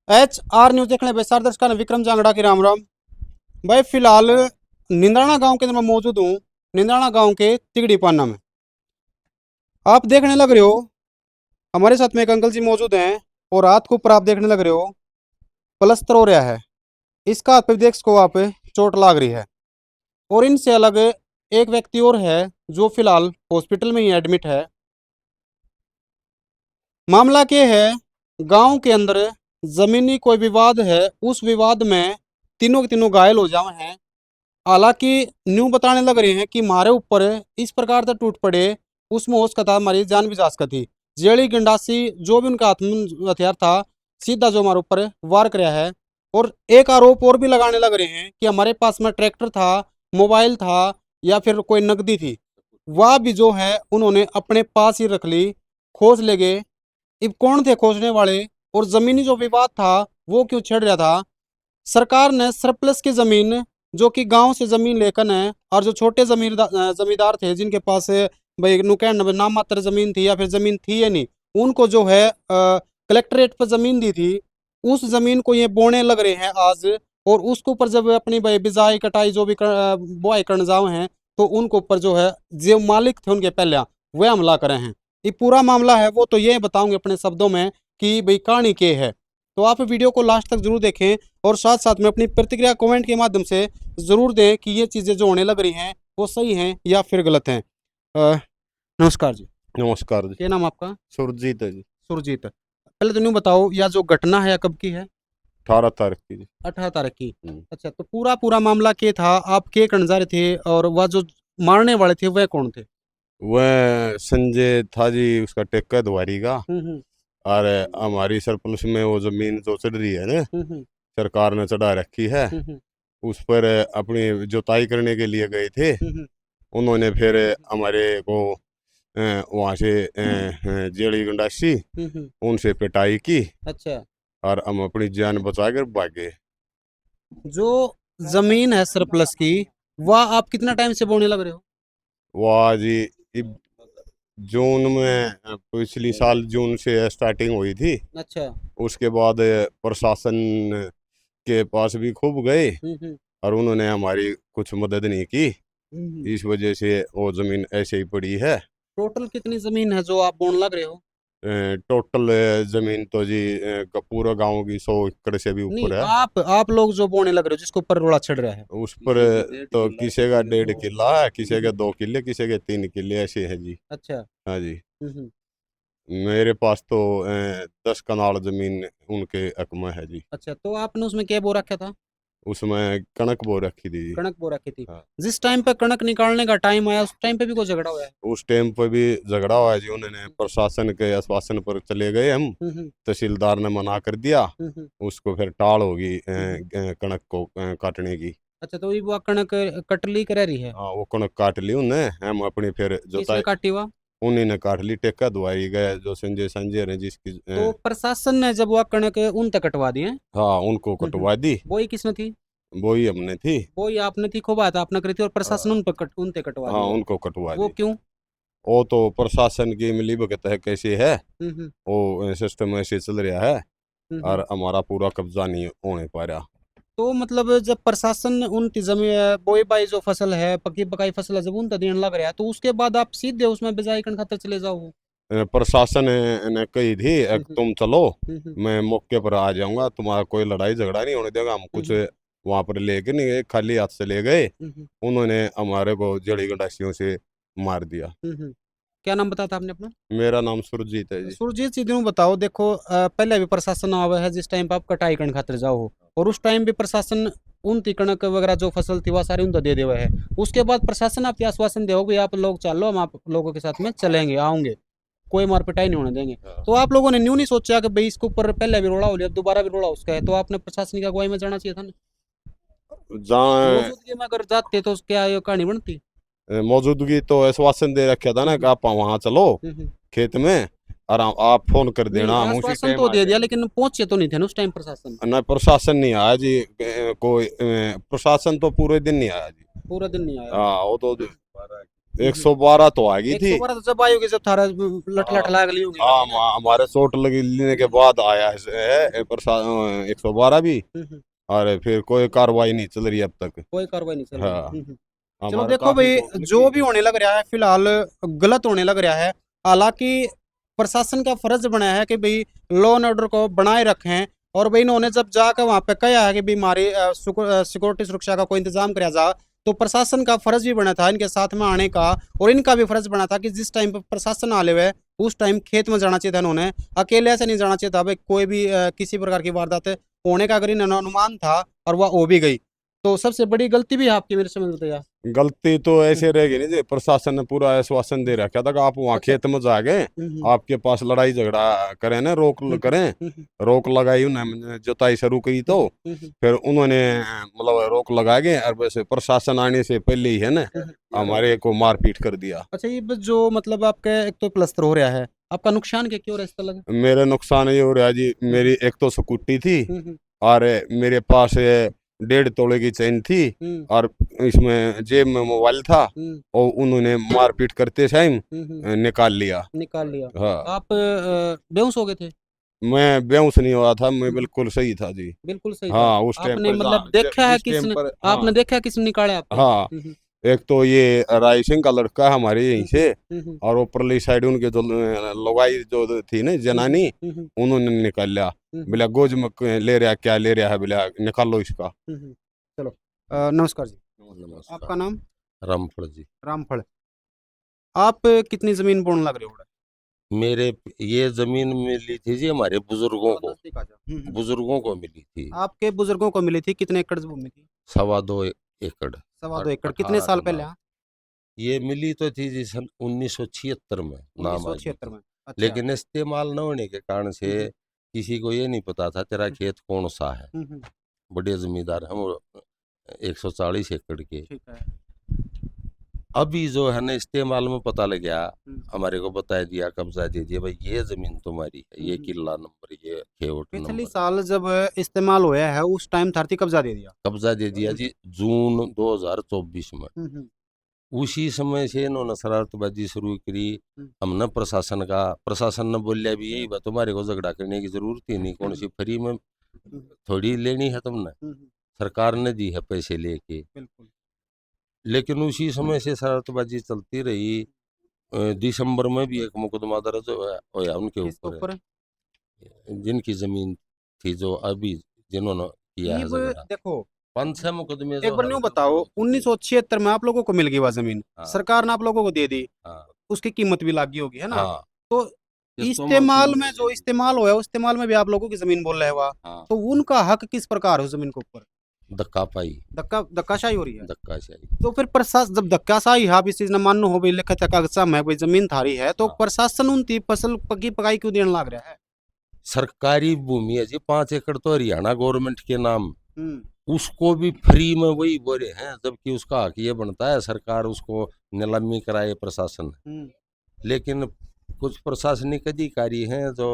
HR news देखने बेसार दर्शकों ने विक्रम जांगड़ा की राम राम। भाई फिलहाल निंद्राना गांव के अंदर मैं मौजूद हूँ। निंद्राना गांव के तिगड़ी पाना में आप देखने लग रहे हो, हमारे साथ में एक अंकल जी मौजूद हैं और हाथ के ऊपर आप देखने लग रहे हो प्लस्तर हो रहा है। इसका हाथ पे देख सको आप, चोट लाग रही है। और इनसे अलग एक व्यक्ति और है जो फिलहाल हॉस्पिटल में ही एडमिट है। मामला क्या है, गांव के अंदर जमीनी कोई विवाद है, उस विवाद में तीनों के तीनों घायल हो जाए हैं। हालांकि न्यू बताने लग रहे हैं कि हमारे ऊपर इस प्रकार से टूट पड़े, उसमें हो सकता हमारी जान भी जा सकती थी। जेड़ी गंडासी जो भी उनका हाथ में हथियार था, सीधा जो हमारे ऊपर वार कराया है। और एक आरोप और भी लगाने लग रहे हैं कि हमारे पास में ट्रैक्टर था, मोबाइल था या फिर कोई नकदी थी, वह भी जो है उन्होंने अपने पास ही रख ली, खोज ले गए। अब कौन थे खोजने वाले, और जमीनी जो विवाद था वो क्यों छिड़ रहा था। सरकार ने सरप्लस की जमीन जो कि गांव से जमीन लेकर है, और जो छोटे जमींदार थे जिनके पास भाई नुकैन नाम मात्र जमीन थी या फिर जमीन थी या नहीं, उनको जो है कलेक्ट्रेट पर जमीन दी थी। उस जमीन को ये बोने लग रहे हैं आज। और उसके ऊपर जब अपनी भाई बिजाई कटाई जो भी बुआई करने जाओ हैं, तो उनके ऊपर जो है जो मालिक थे उनके पहले वह हमला करे हैं। ये पूरा मामला है वो तो ये बताऊंगे अपने शब्दों में कि भाई कहानी क्या है। तो आप वीडियो को लास्ट तक जरूर देखें और साथ साथ में अपनी प्रतिक्रिया कमेंट के माध्यम से जरूर दें कि ये चीज़ें जो होने लग रही हैं वो सही हैं या फिर गलत हैं। नमस्कार जी। नमस्कार जी। क्या नाम आपका? सुरजीत है जी। सुरजीत। पहले तो न्यू बताओ, या जो घटना है कब की है? 18 तारीख की जी। 18 तारीख की। हम्म। अच्छा, तो पूरा पूरा मामला क्या था, आप क्या करने जा रहे थे, और वह जो मारने वाले थे वह कौन थे? वह संजय था जी, उसका टेक्का दुआरी का। हम्म। और हमारी सरपंच में वो जमीन जो चढ़ रही है ना, हम्म। सरकार ने चढ़ा रखी है। हम्म। उस पर अपनी जुताई करने के लिए गए थे। हम्म। उन्होंने फिर हमारे को वहाँ से जेड़ी गंडासी हम्म। उनसे पिटाई की अच्छा, और हम अपनी जान बचा कर भागे। जो जमीन है सरप्लस की, वह आप कितना टाइम से बोने लग रहे हो? वाह जी। जून में पिछली साल जून से स्टार्टिंग हुई थी। अच्छा। उसके बाद प्रशासन के पास भी खूब गए हम्म। और उन्होंने हमारी कुछ मदद नहीं की। हम्म। इस वजह से वो जमीन ऐसे ही पड़ी है। टोटल कितनी जमीन है जो आप बोन लग रहे हो? टोटल जमीन तो जी पूरा गांव की 100 एकड़ से भी नहीं, ऊपर है। आप लोग जो बोने लग रहे हो जिसके ऊपर रोड़ा चढ़ रहा है। उस पर तो किसी का 1.5 किला है, किसी के 2 किले, किसी के 3 किले ऐसे है जी। अच्छा। हाँ जी। हम्म। मेरे पास तो 10 कनाल जमीन उनके हक में है जी। अच्छा, तो आपने उसमें क्या बो रखा था? उसमें कणक बो रखी थी जी। कणक बो रखी थी। हाँ। जिस टाइम पे कणक निकालने का टाइम आया उस टाइम पे भी कोई झगड़ा हुआ है? उस टाइम पर भी झगड़ा हुआ है जी। उन्होंने प्रशासन के आश्वासन पर चले गए हम। हम्म। तहसीलदार ने मना कर दिया। हम्म। उसको फिर टाल होगी हम्म। कणक को काटने की। अच्छा, तो ये वो कणक कटली कर रही है? हाँ, वो कणक काट ली उन्हें। हम अपनी फिर किसने जोताई काटी हुआ? उन्हीं ने काट ली। टेक्का दुआई गए जो संजय संजय ने जिसकी तो प्रशासन ने जब वो कणक उन तक कटवा दिए? हाँ, उनको कटवा दी। वो ही किसने थी? वो ही हमने थी। वो ही आपने थी, खूब बात आपने करी थी, और प्रशासन हाँ। उन पे कटवा हाँ, दिया? उनको कटवा वो दी। क्यों? वो तो प्रशासन की मिलीभगत है कैसे है। हम्म। वो सिस्टम ऐसे चल रहा है हम्म। और हमारा पूरा कब्जा नहीं होने पा रहा। तो मतलब जब प्रशासन उन जमीन बोई बाई जो फसल है, पकी पकाई फसल है, जब उन तक देने लग रहा है, तो उसके बाद आप सीधे उसमें बिजाई करने खातर चले जाओ? प्रशासन ने कही थी हम्म। तुम चलो, हम्म। मैं मौके पर आ जाऊंगा, तुम्हारा कोई लड़ाई झगड़ा नहीं होने देगा। हम कुछ हम्म। वहां पर लेके नहीं गए, खाली हाथ से ले गए। हम्म। उन्होंने हमारे को जड़ी गंडासियों से मार दिया। क्या नाम बताया था आपने अपना? मेरा नाम सुरजीत है जी। सुरजीत जी, यूँ बताओ, देखो पहले भी प्रशासन आवा है जिस टाइम पे आप कटाई करने खातिर जाओ हो, और उस टाइम भी प्रशासन उन ती कणक वगैरह जो फसल थी वह सारी उन दे देवा है। उसके बाद प्रशासन आपको आश्वासन देगा आप लोग चलो, हम आप लोगों के साथ में चलेंगे आऊंगे, कोई मार पिटाई नहीं होने देंगे। हाँ। तो आप लोगों ने न्यू नहीं सोचा कि भाई इसके ऊपर पहले भी रोड़ा हो लिया, अब दोबारा भी रोड़ा उसका है, तो आपने प्रशासन की अगुवाई में जाना चाहिए था ना? जहाँ मौजूदगी में अगर जाते तो क्या ये कहानी बनती? मौजूदगी तो आश्वासन दे रखा था ना कि आप वहां चलो हम्म। खेत में और आप फोन कर नहीं, देना, हम उसी आश्वासन टाइम तो आ दे दिया जाएंगे। लेकिन पहुंचे तो नहीं थे ना उस टाइम प्रशासन? ना, प्रशासन नहीं आया जी। कोई प्रशासन तो पूरे दिन नहीं आया जी। पूरा दिन नहीं आया? हाँ, वो तो 112 तो आ गई थी। 112 तो जब आई होगी जब थारा लट लट लाग ली होगी। हाँ हमारे चोट लगी लेने के बाद आया है 112 भी। और फिर कोई कार्रवाई नहीं चल रही अब तक। कोई कार्रवाई नहीं चल रही। हाँ चलो हमारे देखो काफी भाई, चोट जो लगी। भी होने लग रहा है फिलहाल गलत होने लग रहा है। हालांकि प्रशासन का फर्ज बना है कि भाई लॉ एंड ऑर्डर को बनाए रखें। और भाई इन्होंने जब जाकर वहां पे कहा है कि भाई हमारी सिक्योरिटी सुरक्षा का कोई इंतजाम कराया जा, तो प्रशासन का फर्ज भी बना था इनके साथ में आने का। और इनका भी फर्ज बना था कि जिस टाइम पर प्रशासन आले हुए उस टाइम खेत में जाना चाहिए था इन्होंने। अकेले ऐसे नहीं जाना चाहिए था भाई, कोई भी किसी प्रकार की वारदात होने का अगर इन्हें अनुमान था और वह हो भी गई, तो सबसे बड़ी गलती भी है आपकी, मेरे समझ में बताइए। गलती तो ऐसे रहेगी नहीं जी। प्रशासन ने पूरा आश्वासन दे रखा था कि आप वहाँ अच्छा। खेत में जाके आपके पास लड़ाई झगड़ा करें ना, रोक करें। रोक लगाई उन्होंने, जुताई शुरू की तो फिर उन्होंने मतलब रोक लगा के और वैसे प्रशासन आने से पहले ही है ना हमारे को मारपीट कर दिया। अच्छा, ये बस जो मतलब आपका एक तो प्लस्तर हो रहा है, आपका नुकसान क्या क्यों हो रहा है इस तरह मेरे नुकसान ये हो रहा है जी, मेरी एक तो स्कूटी थी लगा? और मेरे पास 1.5 तोले की चेन थी और इसमें जेब में मोबाइल था और उन्होंने मारपीट करते टाइम निकाल लिया। निकाल लिया। हाँ आप बेहोश हो गए थे? मैं बेहोश नहीं हुआ था, मैं बिल्कुल सही था जी। बिल्कुल सही था। हाँ उस टाइम आपने पर मतलब देखा है जिस टाइम किसने? पर हाँ। आपने देखा है किसने निकाला आपको? हाँ एक तो ये राय सिंह का लड़का है हमारे यहीं से, हम्म। और वो परली साइड उनके जो लुगाई जो थी ना जनानी, हम्म। उन्होंने निकाल लिया। बोला गोज में ले रहा क्या ले रहा है, बोला निकालो इसका। चलो, नमस्कार जी। नमस्कार। आपका नाम? रामफल जी। रामफल। आप कितनी जमीन बोने लग रहे हो? मेरे ये जमीन मिली थी जी हमारे बुजुर्गों को। नजदीक आ जाओ। बुजुर्गों को मिली थी। आपके बुजुर्गों को मिली थी, कितने एकड़ भूमि थी? 2.25 एकड़। 2.25 एकड़, कितने 18 साल पहले? कनाल। ये मिली तो थी जी सन 1976 में नाम आ गई 1976 थी। में। अच्छा। लेकिन इस्तेमाल न होने के कारण से किसी को ये नहीं पता था तेरा खेत कौन सा है। बड़े जमींदार हम 140 एकड़ के। ठीक है। अभी जो है ना इस्तेमाल में पता लग गया, हम्म। हमारे को बता दिया, कब्जा दे दिया भाई ये जमीन तुम्हारी है, ये हम्म। किला नंबर, ये खेवट पिछली नंबर। साल जब इस्तेमाल होया है उस टाइम धरती कब्जा दे दिया। कब्जा दे दिया जी जून 2024 में। हम्म। उसी समय से इन्होंने शरारतबाजी शुरू करी। हम्म। हमने प्रशासन ने बोलिया भी यही बात, तुम्हारे को झगड़ा करने की जरूरत ही नहीं, कौन सी फ्री में थोड़ी लेनी है तुमने, सरकार ने दी है पैसे लेके। बिल्कुल। लेकिन उसी समय से शरारतबाजी चलती रही। दिसंबर में भी एक मुकदमा दर्ज होया उनके किसके ऊपर, ऊपर? जिनकी जमीन थी, जो अभी जिन्होंने किया है ईब झगड़ा। देखो, 5-6 मुकदमे एक जो बार है न्यू ना बताओ, दर्ज हो चुके हैं। 1976 में आप लोगों को मिल गई वह जमीन, हाँ सरकार ने आप लोगों को दे दी, हाँ उसकी कीमत भी लागी होगी, है ना? हाँ। तो इस्तेमाल इस्तेमाल कीमत में ले जो ली। इस्तेमाल हुआ है, उस इस्तेमाल में भी आप लोगों की जमीन बोल रहे हुआ, हाँ तो उनका हक किस प्रकार है उस जमीन के ऊपर? धक्का पाई। धक्काशाही हो रही है। धक्काशाही। तो फिर प्रशासन जब धक्काशाही है, आप इस चीज ने मान्य हो भाई, लिखत है कागज में भाई जमीन थारी है, तो हाँ प्रशासन उनकी फसल पकी पकाई क्यों देने लग रहा है? सरकारी भूमि है जी, 5 एकड़ तो हरियाणा गवर्नमेंट के नाम, हम्म। उसको भी फ्री में वही बोले हैं, जबकि उसका हक ये बनता है सरकार उसको नीलामी कराए प्रशासन। हम्म। लेकिन कुछ प्रशासनिक अधिकारी हैं जो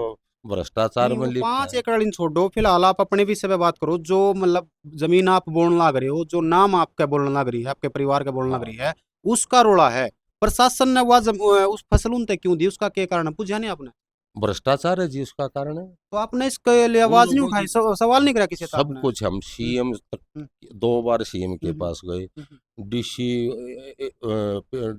भ्रष्टाचार नहीं, में वो लिप्त पांच है। एकड़ इन छोड़ो, फिलहाल आप अपने विषय पे बात करो। जो मतलब जमीन आप बोलने लग रहे हो, जो नाम आपका बोलने लग रही है, आपके परिवार का बोलने लग हाँ रही है, उसका रोड़ा है। प्रशासन ने उस फसल उन तक क्यों दी, उसका क्या कारण है, पूछा नहीं आपने? भ्रष्टाचार है जी, उसका कारण है। तो आपने इसके लिए उन आवाज नहीं लोगों उठाई, की सवाल नहीं करा किसी से सब आपने? कुछ, हम हम्म। सीएम तक हम्म। 2 बार सीएम के हम्म। पास गए, हम्म। डीसी,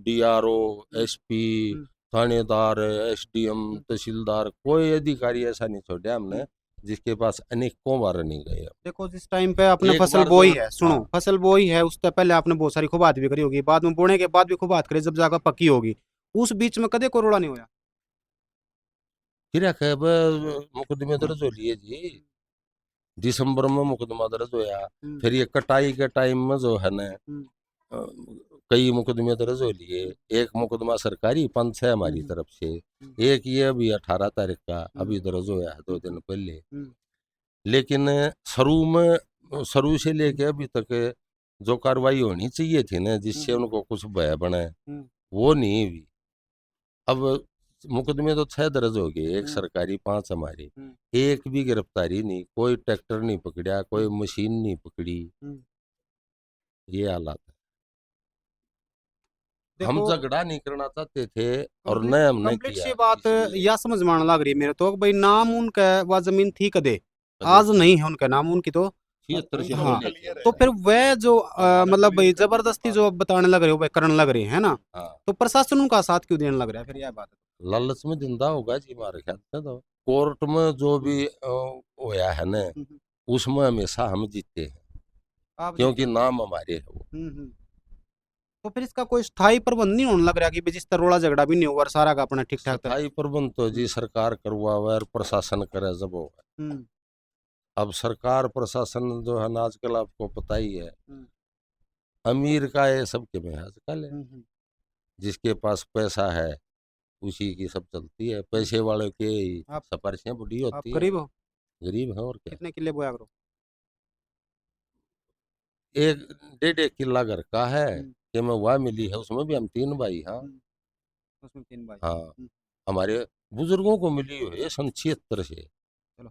डीआरओ, हम्म। एसपी, हम्म। थानेदार, एसडीएम, हम्म। तहसीलदार, कोई अधिकारी ऐसा नहीं छोड़ा हम्म। हमने जिसके पास अनेकों बार नहीं गए। देखो, जिस टाइम पे आपने एक फसल बार जो बोई है, है, हाँ सुनो, फसल बोई है उससे पहले आपने बहुत सारी खुबात भी करी होगी, बाद में बोने के बाद भी खुबात करी, जब जाकर पकी होगी, उस बीच में कदे कोरोना नहीं होया? फिर मुकदमे दर्ज हो लिए जी। दिसंबर में मुकदमा दर्ज होया। हम्म। फिर ये कटाई के टाइम में जो है ना हम्म। अ, कई मुकदमे दर्ज हो लिए। एक मुकदमा सरकारी पंच है हमारी हम्म। तरफ से, हम्म। एक ये अभी 18 तारीख का हम्म। अभी दर्ज होया है 2 दिन हम्म। पहले। हम्म। लेकिन शुरू से लेके अभी तक जो कार्रवाई होनी चाहिए थी ना, जिससे हम्म। उनको कुछ भय बने, हम्म। वो नहीं हुई। अब मुकदमे तो 6 दर्ज हो गए, एक हम्म। सरकारी 5 हमारी। हम्म। एक भी गिरफ्तारी नहीं, कोई ट्रैक्टर नहीं पकड़ा, कोई हम्म। मशीन नहीं पकड़ी। हम्म। ये हालात है। हम देखो झगड़ा नहीं करना चाहते थे और कंप्लीट न हमने कंप्लीट किया सी बात इसलिए। या समझ में आने लग रही है मेरे तो कि भाई नाम उनका वह जमीन थी कदे, कदे आज थी नहीं है उनका नाम उनकी तो। 76 से हाँ, पहले थे तो वो। फिर वह जो मतलब भाई जबरदस्ती जो अब बताने लग रहे हो, भाई करने लग रहे हैं, है ना? हाँ, तो प्रशासन उनका साथ क्यों देने लग रहा है फिर, यह बात लालच में जिंदा होगा जी हमारे ख्याल से तो। कोर्ट में जो भी होया है ना, है? उसमें हमेशा हम जीते हैं आप क्योंकि नाम हमारे है वो। हम्म। तो फिर इसका कोई स्थायी प्रबंध नहीं होने लग रहा कि भाई जिस तरह रोड़ा झगड़ा भी नहीं होगा और सारा का अपना ठीक ठाक था। स्थायी प्रबंध तो जी सरकार करवा हुआ है और प्रशासन करे जब हो। हम्म अब सरकार प्रशासन जो है ना आजकल आपको पता ही है, हम्म अमीर का ये सबके में आजकल है। हम्म। जिसके पास पैसा है उसी की सब चलती है, पैसे वाले के ही आप सिफारिशें बड़ी आप होती है। गरीब हो? गरीब है और क्या। कितने किले बोया करो? एक 1.5 किला घर का है हम्म कि मैं वह मिली है, उसमें भी हम 3 भाई। हाँ, हम्म, उसमें 3 भाई। हाँ, हमारे बुजुर्गों को मिली हुई है सन 76 से। चलो,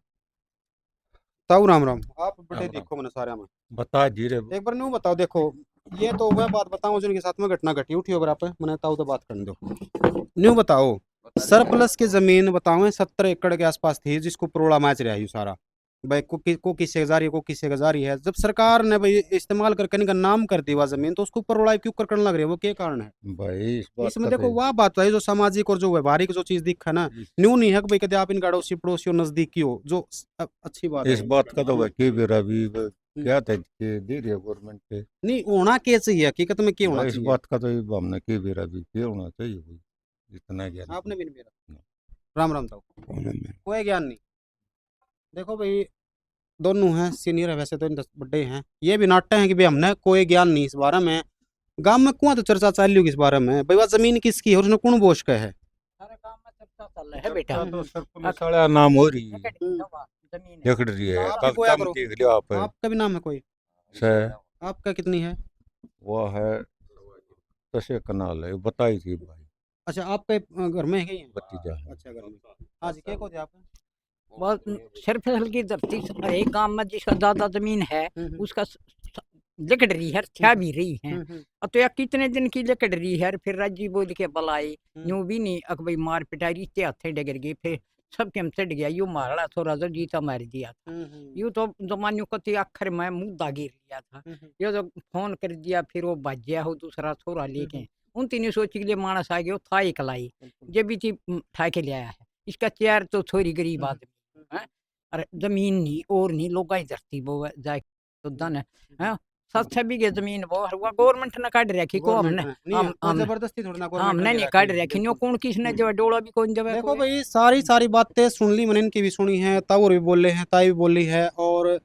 ताऊ राम राम। आप बड़े राम राम। देखो मैंने सारे में बता जीरे। एक बार न्यू बताओ। देखो, ये तो वह बात बताओ जिनके साथ में घटना घटी उठी होगा आप, मैंने ताऊ तो बात करने दो। न्यू बताओ, सरप्लस की जमीन बताओ 70 एकड़ के आसपास थी जिसको परोड़ा मैच रहा है सारा। भाई को किससे जा रही है, को किससे जा रही है। जब सरकार ने भाई इस्तेमाल करके इनका नाम कर दिया जमीन, तो उसको परोड़ा क्यों करने लग रही है, वो क्या कारण है? भाई इस बात इसमें का देखो तो वह बात है जो सामाजिक और जो व्यवहारिक जो चीज दिखा ना, न्यू नहीं है कि भाई कदे आप इन अड़ोसी पड़ोसी हो, नजदीकी हो, जो अच्छी बात इस है। बात का तो वही बेरा भी क्या था कि दे रही है गवर्नमेंट पे। नहीं होना क्या चाहिए, हकीकत में क्या होना भाई इस चाहिए? बात का तो हमने के बेरा भी क्या होना चाहिए भाई, इतना ज्ञान आपने भी नहीं मेरा। नहीं। राम राम ताऊ। कॉमन में। कोई ज्ञान नहीं। देखो भाई, दोनों हैं सीनियर है वैसे तो, इन 10 बड्डे हैं, ये भी नाटक है कि भाई हमने कोई ज्ञान नहीं इस बारे में। गांव में कुआं तो चर्चा चालू होगी इस बारे में, भाई वह जमीन किसकी है और उसने कौन बोझ का है। सारे काम में चर्चा चल रहा है बेटा। तो सर पुलिस वाला नाम हो रही है, जमीन है। देख रही है आप भी कब बोया कम करो, देख लियो आप आपका भी नाम है कोई? से। आपका कितनी है? वो है तसे कनाल है बताई थी भाई, अच्छा, आपके घर में है क्या ये? भतीजा है। अच्छा, घर में। हाँ जी, क्या को थे आप? बहुत सिर्फ हल्की धरती एक गांव में जिसका ज्यादा जमीन है उसका लिकड़ रही है, छा भी रही है। अब तो यार कितने दिन की लिकड़ रही है, फिर राजी बोल के बुलाए यूं भी नहीं अक भाई मार पिटाई रिश्ते हाथे डगर गए, फिर सबके हम चढ़ गया यू मारा थोड़ा जो जीता मार दिया था। यूं तो जमान्यों को तो आखिर में मुद्दा गिर लिया था। ये जो फोन कर दिया फिर वो भाज्या हो दूसरा छोरा लेके, उन तीनों सोच के लिए मानस आ गया था एक लाई ये भी थी ठा के ले आया है। इसका चेयर तो छोरी गरीब आदमी है, अरे जमीन नहीं और नहीं लोग धरती वो जाए तो धन है। 7-6 बीघे जमीन वो हुआ गवर्नमेंट ने काट रखी को हमने कोई जबरदस्ती थोड़ी ना गवर्नमेंट हमने ने नहीं रखी काट है, रखी नो बिल्कुल। कौन किसने जो डोला भी कौन जब देखो भाई, सारी बातें सुन ली मैंने, इनकी भी सुनी है, ताऊ भी बोले हैं, ताई भी बोली है, और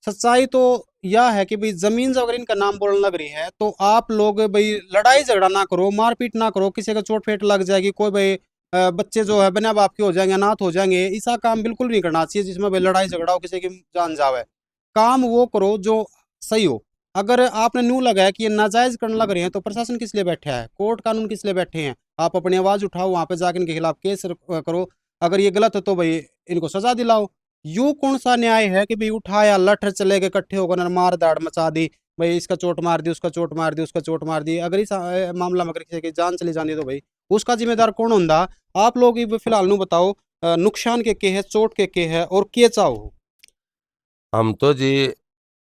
सच्चाई तो यह है कि भाई जमीन जब अगर इनका नाम बोलने लग रही है तो आप लोग भाई लड़ाई झगड़ा ना करो, मारपीट ना करो, किसी का चोट फेट लग जाएगी, कोई भाई बच्चे जो है बिना बाप के हो जाएंगे, अनाथ हो जाएंगे, ऐसा काम बिल्कुल नहीं करना चाहिए जिसमें भाई लड़ाई झगड़ा हो, किसी की जान जावे। काम वो करो जो सही हो। अगर आपने न्यू लगाया कि ये नाजायज करने लग रहे हैं, तो प्रशासन किस लिए बैठा है, कोर्ट कानून किस लिए बैठे हैं? आप अपनी आवाज उठाओ, वहां पे जाकर इनके खिलाफ केस करो। अगर ये गलत है तो भाई इनको सजा दिलाओ। यूं कौन सा न्याय है कि भाई उठाया लठ चले गए इकट्ठे होकर मार दाड़ मचा दी, भाई इसका चोट मार दी, उसका चोट मार दी, उसका चोट मार दी। अगर इस मामला में अगर किसी की जान चली जाती है तो भाई उसका जिम्मेदार कौन होंदा? आप लोग ही फिलहाल नु बताओ, नुकसान के है, चोट के है और के चाहो? हम तो जी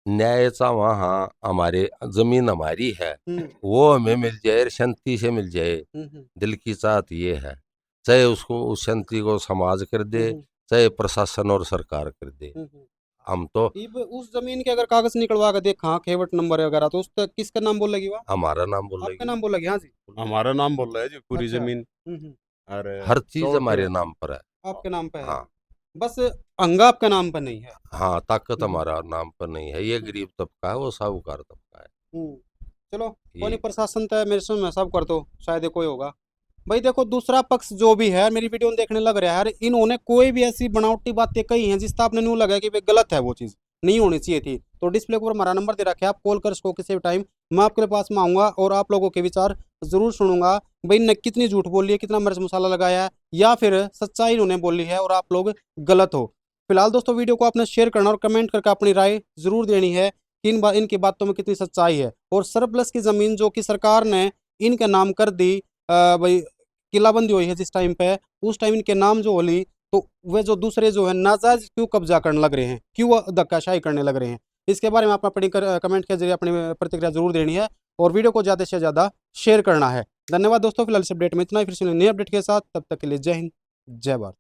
न्याय चा वहाँ हमारे जमीन हमारी है, वो हमें मिल जाए, शांति से मिल जाए, दिल की चाहत ये है। चाहे उसको उस शांति को समाज कर दे, चाहे प्रशासन और सरकार कर दे। हम तो उस जमीन के अगर कागज निकलवा के देखा, खेवट नंबर वगैरह, तो उस पर किसका नाम बोलेगी? वह हमारा नाम आपका बोलेगी, नाम बोलेगी? हाँ जी। हमारा नाम बोल रहा है जी, पूरी अच्छा। जमीन हम्म। और हर चीज चोट हमारे नाम पर है। आपके नाम पे है? हाँ बस अंगा आपका नाम पे नहीं है। हाँ, ताकत हमारा नाम पर नहीं है। ये गरीब तबका है, वो साहूकार तबका है। चलो, कोई ये नहीं, प्रशासन तो है, मेरे से मैं सब कर दो, शायद ये कोई होगा। भाई देखो, दूसरा पक्ष जो भी है मेरी वीडियो में देखने लग रहा है यार, इन्होंने कोई भी ऐसी बनावटी बातें कही हैं जिससे आपने न्यू लगा कि भाई गलत है, वो चीज़ नहीं होनी चाहिए थी। तो डिस्प्ले के ऊपर हमारा नंबर दे रखा है, आप कॉल कर इसको किसी भी टाइम, मैं आपके पास में आऊँगा और आप लोगों के विचार जरूर सुनूंगा। भाई ने कितनी झूठ बोली है, कितना मिर्च मसाला लगाया है, या फिर सच्चाई इन्होंने बोली है और आप लोग गलत हो। फिलहाल दोस्तों, वीडियो को आपने शेयर करना और कमेंट करके अपनी राय जरूर देनी है कि इनकी बातों में कितनी सच्चाई है। और सरप्लस की ज़मीन जो कि सरकार ने इनके नाम कर दी भाई किलाबंदी हुई है जिस टाइम पे, उस टाइम इनके नाम जो होली, तो वे जो दूसरे जो है नाजायज क्यों कब्जा करने लग रहे हैं, क्यों धक्काशाही करने लग रहे हैं, इसके बारे में आप अपनी कमेंट के जरिए अपनी प्रतिक्रिया जरूर देनी है और वीडियो को ज़्यादा से ज़्यादा शेयर करना है। धन्यवाद दोस्तों, फिलहाल इस अपडेट में इतना ही, फिर से नए अपडेट के साथ, तब तक के लिए जय हिंद जय भारत।